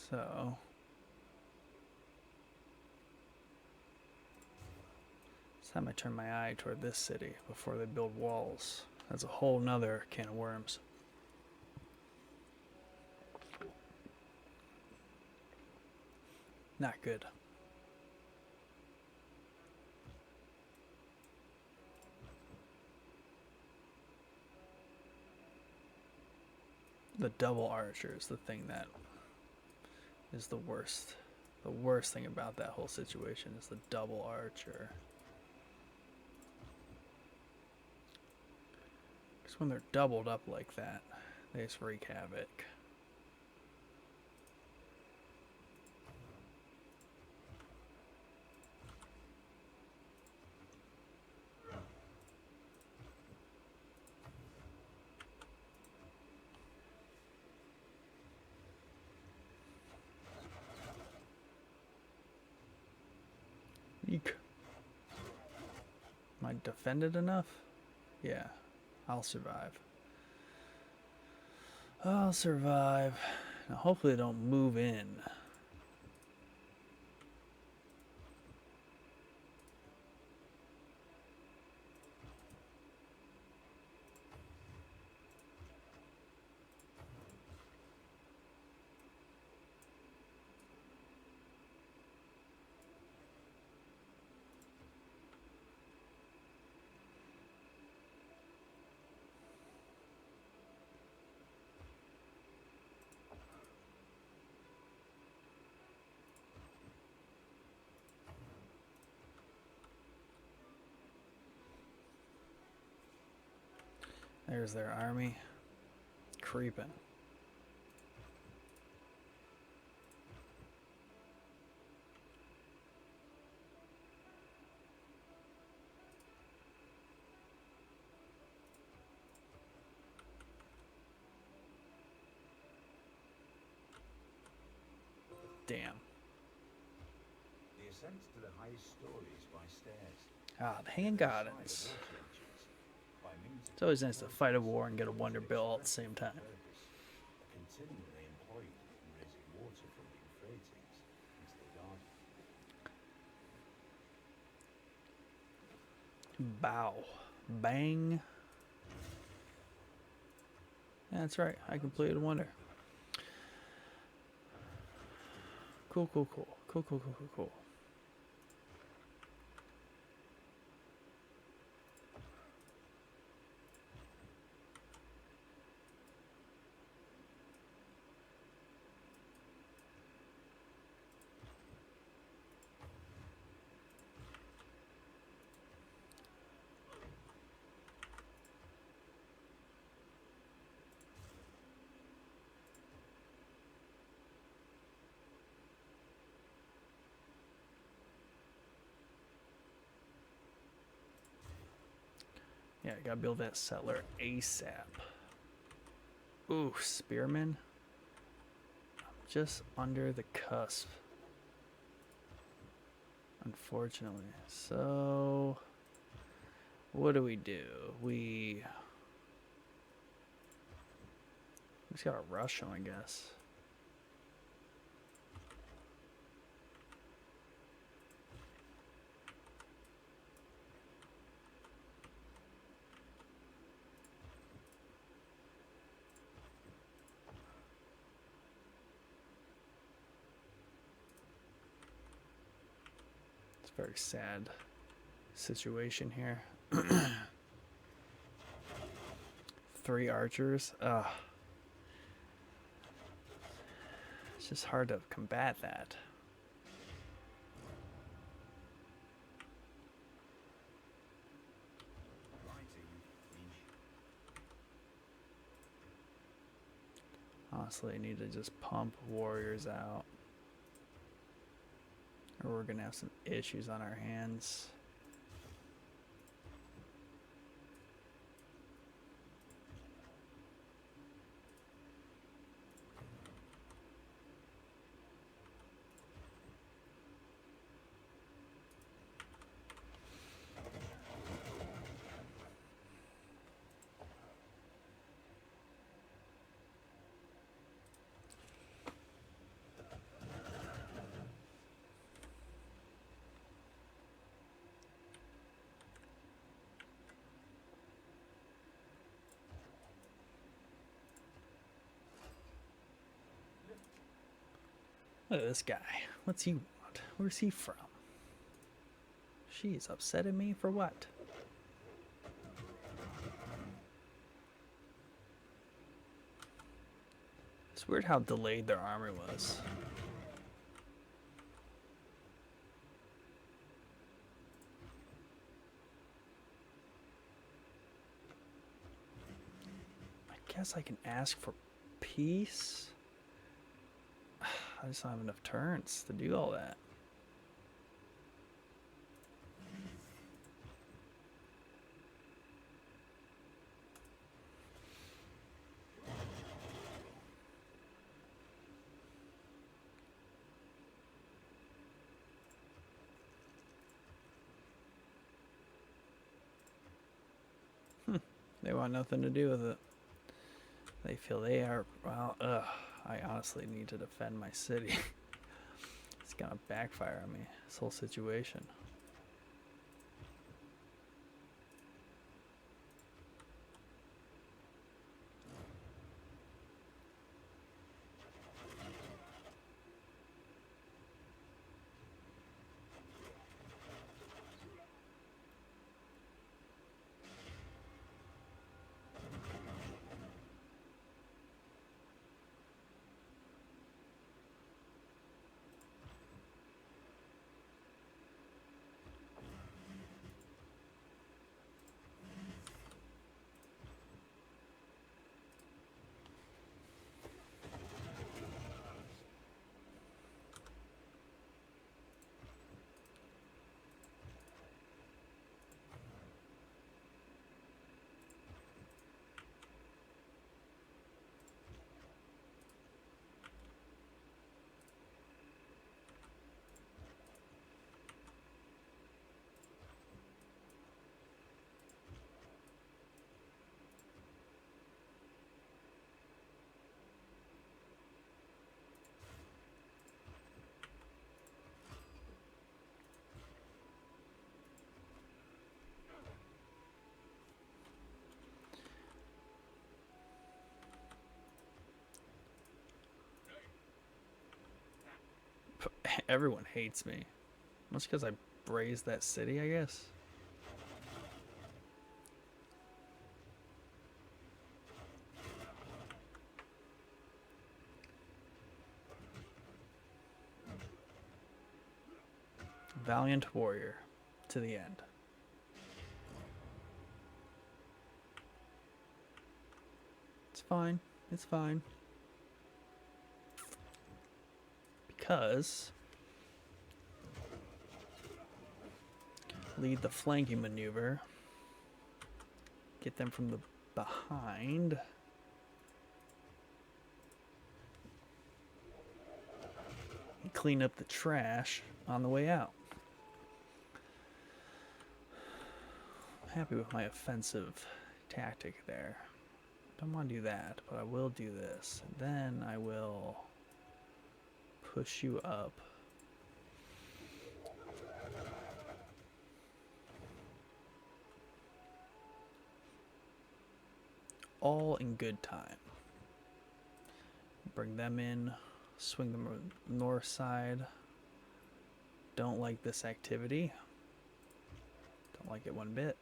Speaker 1: So, it's time I turn my eye toward this city before they build walls. That's a whole nother can of worms. Not good. The double archer is the thing that is the worst. The worst thing about that whole situation is the double archer. Because when they're doubled up like that, they just wreak havoc. Eek. Am I defended enough? Yeah, I'll survive. I'll survive. Now hopefully they don't move in. There's their army. Creeping. Damn.
Speaker 2: The ascent to the highest stories by stairs.
Speaker 1: Ah, the Hand Gardens. It's always nice to fight a war and get a wonder bill all at the same time.
Speaker 2: Continually employed in raising water from the Euphrates into the garden.
Speaker 1: Bow. Bang. Yeah, that's right. I completed a wonder. Cool, cool, cool. Cool, cool, cool, cool, cool. Yeah, I gotta build that settler ASAP. Ooh, spearmen. I'm just under the cusp. Unfortunately. So, what do? We just gotta rush them, I guess. Very sad situation here. 3 archers. It's just hard to combat that. Honestly, I need to just pump warriors out, or we're gonna have some issues on our hands. Look at this guy. What's he want? Where's he from? She's upset at me for what? It's weird how delayed their army was. I guess I can ask for peace. I just don't have enough turns to do all that. They want nothing to do with it. They feel they are, well, I honestly need to defend my city. It's gonna backfire on me, this whole situation. Everyone hates me. That's because I brazed that city, I guess. Valiant warrior to the end. It's fine. It's fine. Because lead the flanking maneuver. Get them from the behind. And clean up the trash on the way out. I'm happy with my offensive tactic there. Don't want to do that, but I will do this. And then I will push you up. All in good time. Bring them in, swing them north side. Don't like this activity. Don't like it one bit.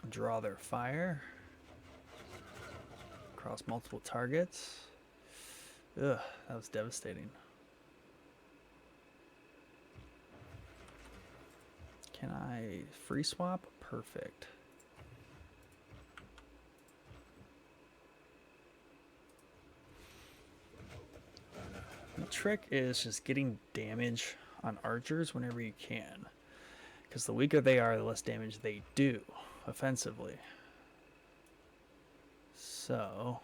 Speaker 1: Draw their fire across multiple targets. Ugh, that was devastating. Can I free swap? Perfect. The trick is just getting damage on archers whenever you can. Because the weaker they are, the less damage they do offensively. So...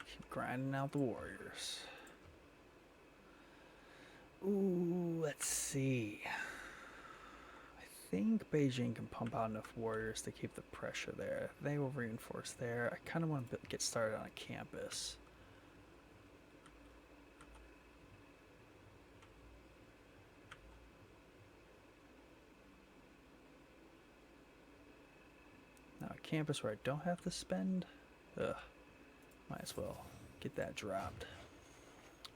Speaker 1: keep grinding out the warriors. Ooh, let's see. I think Beijing can pump out enough warriors to keep the pressure there. They will reinforce there. I kind of want to get started on a campus. Now a campus where I don't have to spend. Ugh. Might as well get that dropped.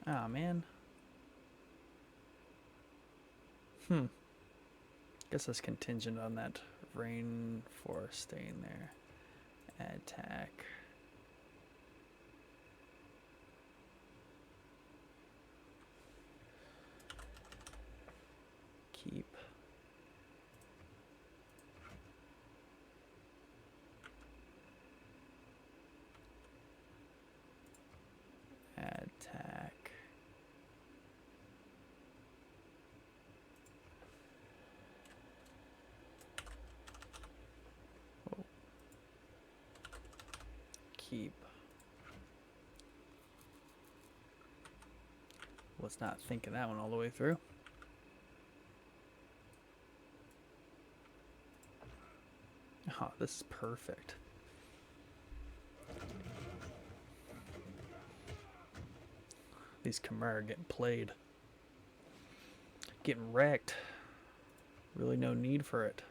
Speaker 1: Ah, man. Guess that's contingent on that rainforest staying there. Attack. Keep. Attack. Oh. Keep. Was not thinking that one all the way through. Oh, this is perfect. These Khmer are getting played. Getting wrecked. Really no need for it.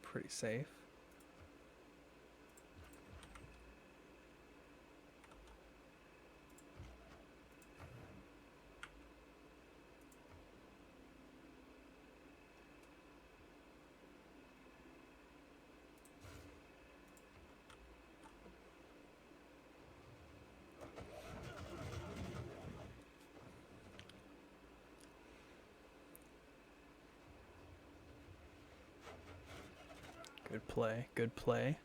Speaker 1: Pretty safe. Good play, good play.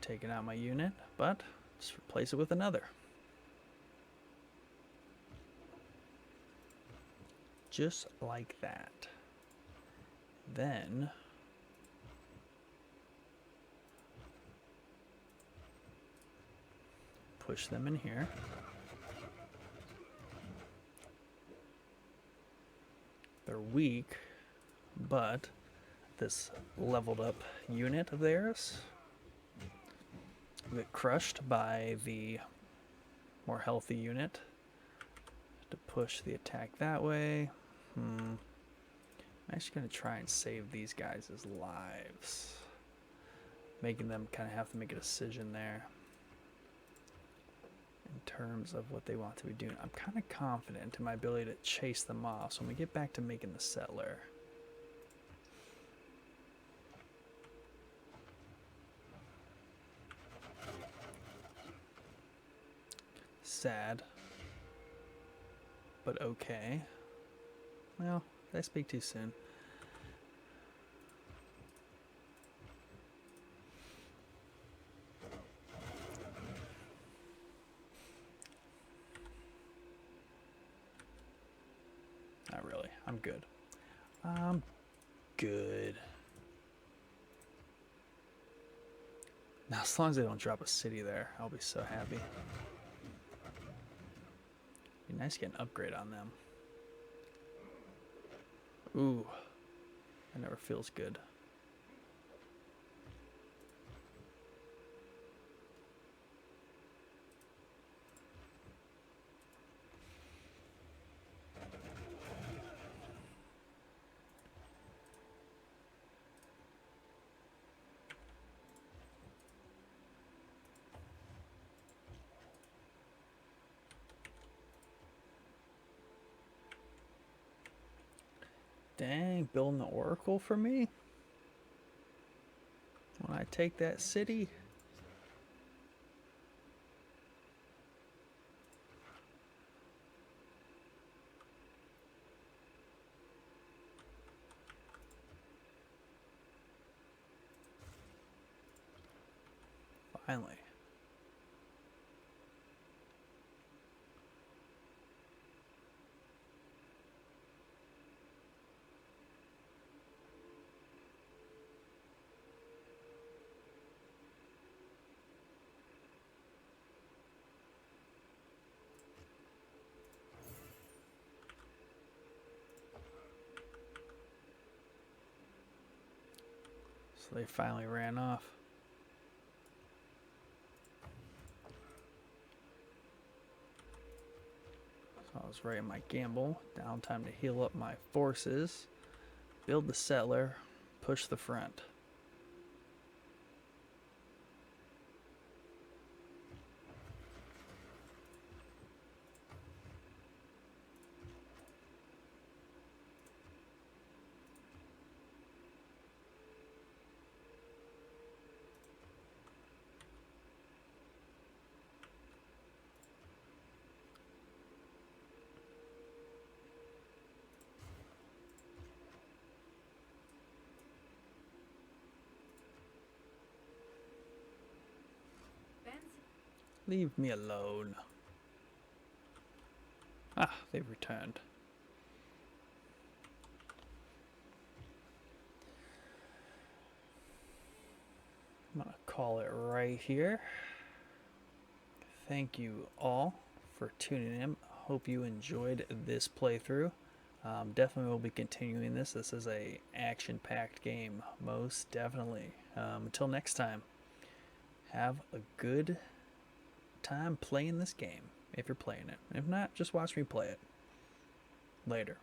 Speaker 1: Taking out my unit, but just replace it with another. Just like that. Then push them in here. They're weak, but this leveled up unit of theirs get crushed by the more healthy unit to push the attack that way. I'm actually going to try and save these guys' lives, making them kind of have to make a decision there in terms of what they want to be doing. I'm kind of confident in my ability to chase them off, so when we get back to making the settler, sad, but okay. Well, did I speak too soon? Not really. I'm good. I'm good. Now, as long as they don't drop a city there, I'll be so happy. Be nice to get an upgrade on them. Ooh, that never feels good. Dang, building the oracle for me? When I take that city? Finally. So they finally ran off. So I was right in my gamble. Down time to heal up my forces. Build the settler. Push the front. Leave me alone. Ah, they've returned. I'm gonna call it right here. Thank you all for tuning in. Hope you enjoyed this playthrough. Definitely will be continuing this. This is a action-packed game, most definitely. Until next time, have a good time playing this game if you're playing it. If not, just watch me play it. Later.